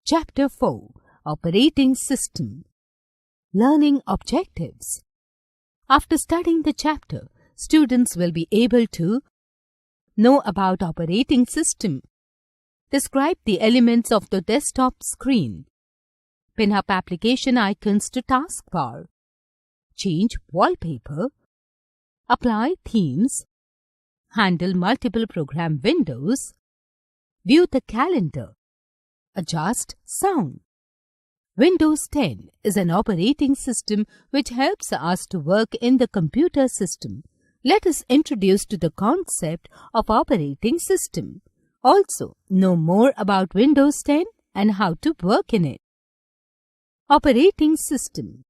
Chapter 4 Operating System Learning Objectives. After studying the chapter, students will be able to know about operating system, describe the elements of the desktop screen, pin up application icons to taskbar, change wallpaper, apply themes, handle multiple program windows, view the calendar, adjust sound. Windows 10 is an operating system which helps us to work in the computer system. Let us introduce to the concept of operating system. Also, know more about Windows 10 and how to work in it. Operating system.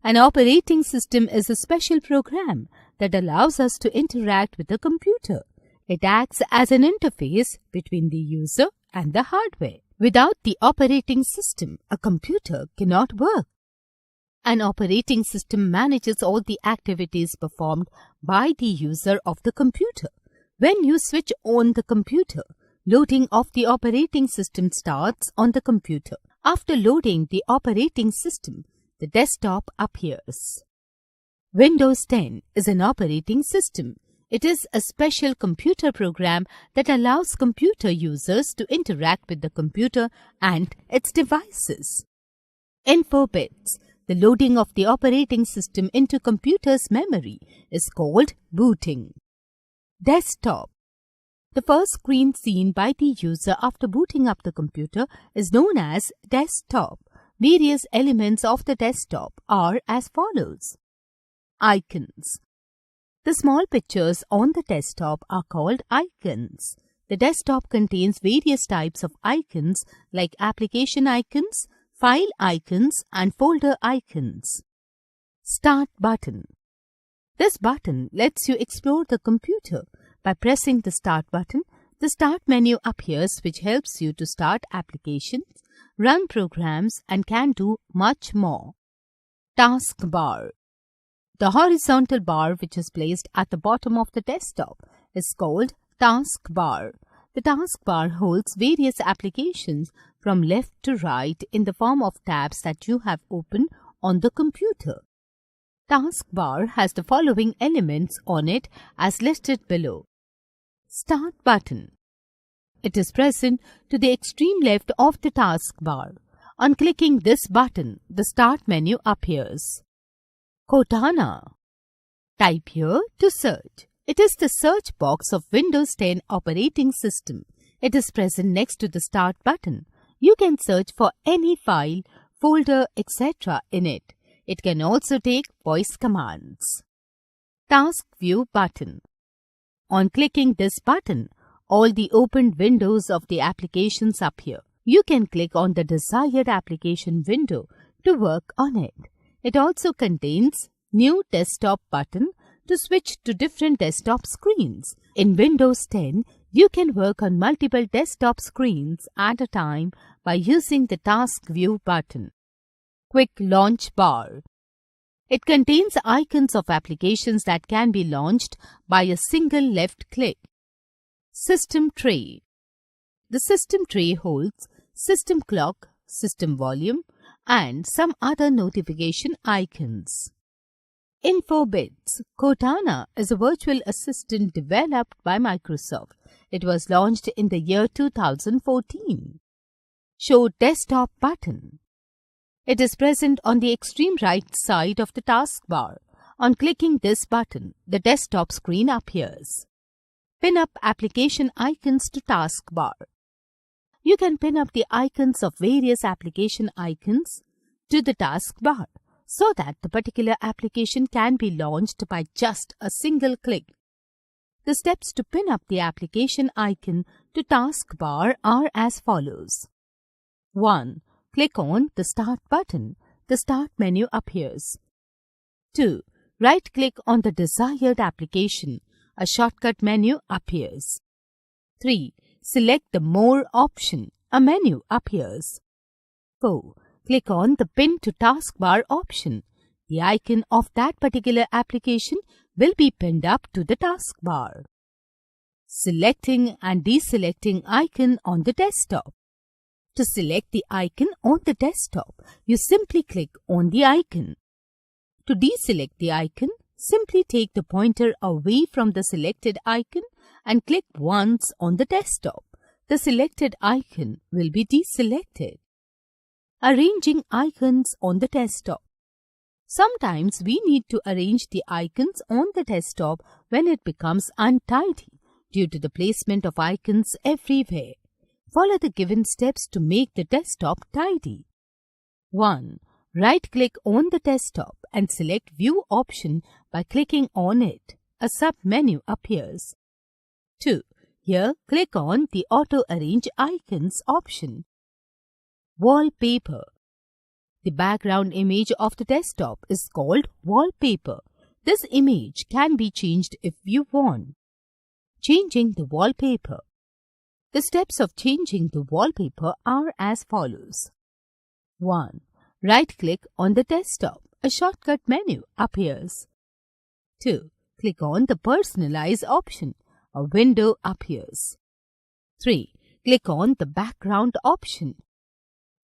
An operating system is a special program that allows us to interact with the computer. It acts as an interface between the user and the hardware. Without the operating system, a computer cannot work. An operating system manages all the activities performed by the user of the computer. When you switch on the computer, loading of the operating system starts on the computer. After loading the operating system, the desktop appears. Windows 10 is an operating system. It is a special computer program that allows computer users to interact with the computer and its devices. Info bits. The loading of the operating system into computer's memory is called booting. Desktop. The first screen seen by the user after booting up the computer is known as desktop. Various elements of the desktop are as follows. Icons. The small pictures on the desktop are called icons. The desktop contains various types of icons like application icons, file icons, and folder icons. Start button. This button lets you explore the computer. By pressing the Start button, the Start menu appears which helps you to start applications, run programs, and can do much more. Taskbar. The horizontal bar which is placed at the bottom of the desktop is called taskbar. The taskbar holds various applications from left to right in the form of tabs that you have opened on the computer. Taskbar has the following elements on it as listed below. Start button. It is present to the extreme left of the taskbar. On clicking this button, the Start menu appears. Cortana. Type here to search. It is the search box of Windows 10 operating system. It is present next to the Start button. You can search for any file, folder, etc. in it. It can also take voice commands. Task View button. On clicking this button, all the opened windows of the applications appear. You can click on the desired application window to work on it. It also contains New Desktop button to switch to different desktop screens. In Windows 10, you can work on multiple desktop screens at a time by using the Task View button. Quick Launch bar. It contains icons of applications that can be launched by a single left click. System tray. The system tray holds system clock, system volume, and some other notification icons. Info bits. Cortana is a virtual assistant developed by Microsoft. It was launched in the year 2014. Show Desktop button. It is present on the extreme right side of the taskbar. On clicking this button, the desktop screen appears. Pin up application icons to taskbar. You can pin up the icons of various application icons to the taskbar so that the particular application can be launched by just a single click. The steps to pin up the application icon to taskbar are as follows. 1. Click on the Start button. The Start menu appears. 2. Right-click on the desired application. A shortcut menu appears. 3. Select the More option. A menu appears. 4. Click on the Pin to Taskbar option. The icon of that particular application will be pinned up to the taskbar. Selecting and deselecting icon on the desktop. To select the icon on the desktop, you simply click on the icon. To deselect the icon, simply take the pointer away from the selected icon and click once on the desktop. The selected icon will be deselected. Arranging icons on the desktop. Sometimes we need to arrange the icons on the desktop when it becomes untidy due to the placement of icons everywhere. Follow the given steps to make the desktop tidy. 1. Right-click on the desktop and select View option by clicking on it. A sub-menu appears. 2. Here, click on the Auto Arrange Icons option. Wallpaper. The background image of the desktop is called wallpaper. This image can be changed if you want. Changing the wallpaper. The steps of changing the wallpaper are as follows. 1. Right-click on the desktop. A shortcut menu appears. 2. Click on the Personalize option. A window appears. 3. Click on the Background option.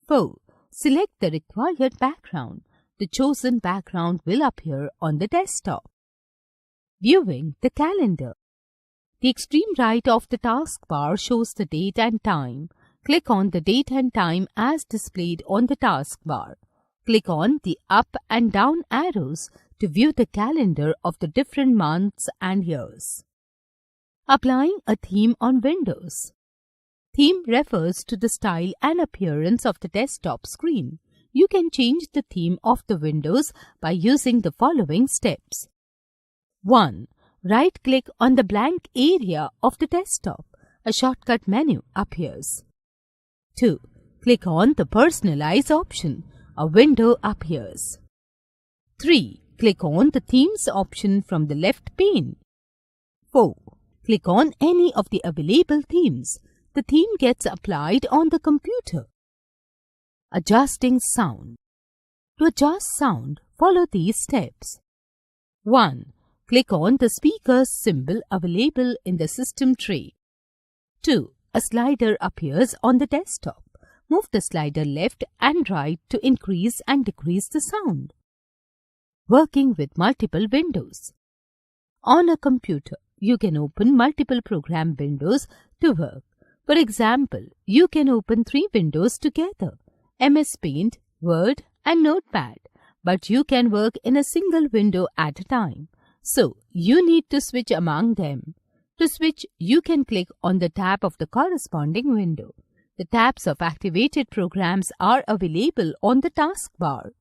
4. Select the required background. The chosen background will appear on the desktop. Viewing the calendar. The extreme right of the taskbar shows the date and time. Click on the date and time as displayed on the taskbar. Click on the up and down arrows to view the calendar of the different months and years. Applying a theme on Windows. Theme refers to the style and appearance of the desktop screen. You can change the theme of the windows by using the following steps. 1. Right-click on the blank area of the desktop. A shortcut menu appears. 2. Click on the Personalize option. A window appears. 3. Click on the Themes option from the left pane. 4. Click on any of the available themes. The theme gets applied on the computer. Adjusting sound. To adjust sound, follow these steps. 1. Click on the speaker's symbol available in the system tray. 2. A slider appears on the desktop. Move the slider left and right to increase and decrease the sound. Working with multiple windows. On a computer, you can open multiple program windows to work. For example, you can open 3 windows together, MS Paint, Word and Notepad, but you can work in a single window at a time. So, you need to switch among them. To switch, you can click on the tab of the corresponding window. The tabs of activated programs are available on the taskbar.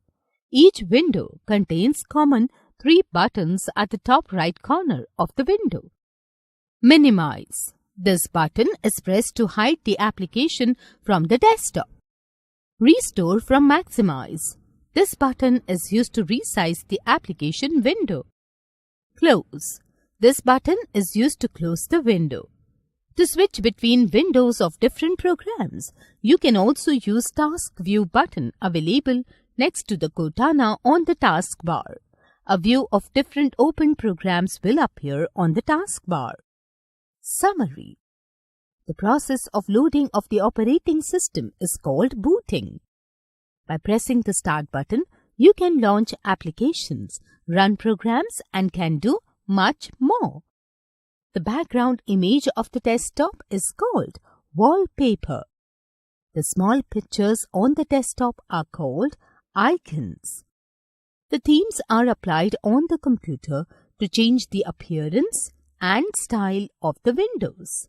Each window contains common 3 buttons at the top right corner of the window. Minimize. This button is pressed to hide the application from the desktop. Restore from Maximize. This button is used to resize the application window. Close. This button is used to close the window. To switch between windows of different programs, you can also use Task View button available next to the Cortana on the taskbar. A view of different open programs will appear on the taskbar. Summary. The process of loading of the operating system is called booting. By pressing the Start button, you can launch applications, run programs, and can do much more. The background image of the desktop is called wallpaper. The small pictures on the desktop are called icons. The themes are applied on the computer to change the appearance and style of the windows.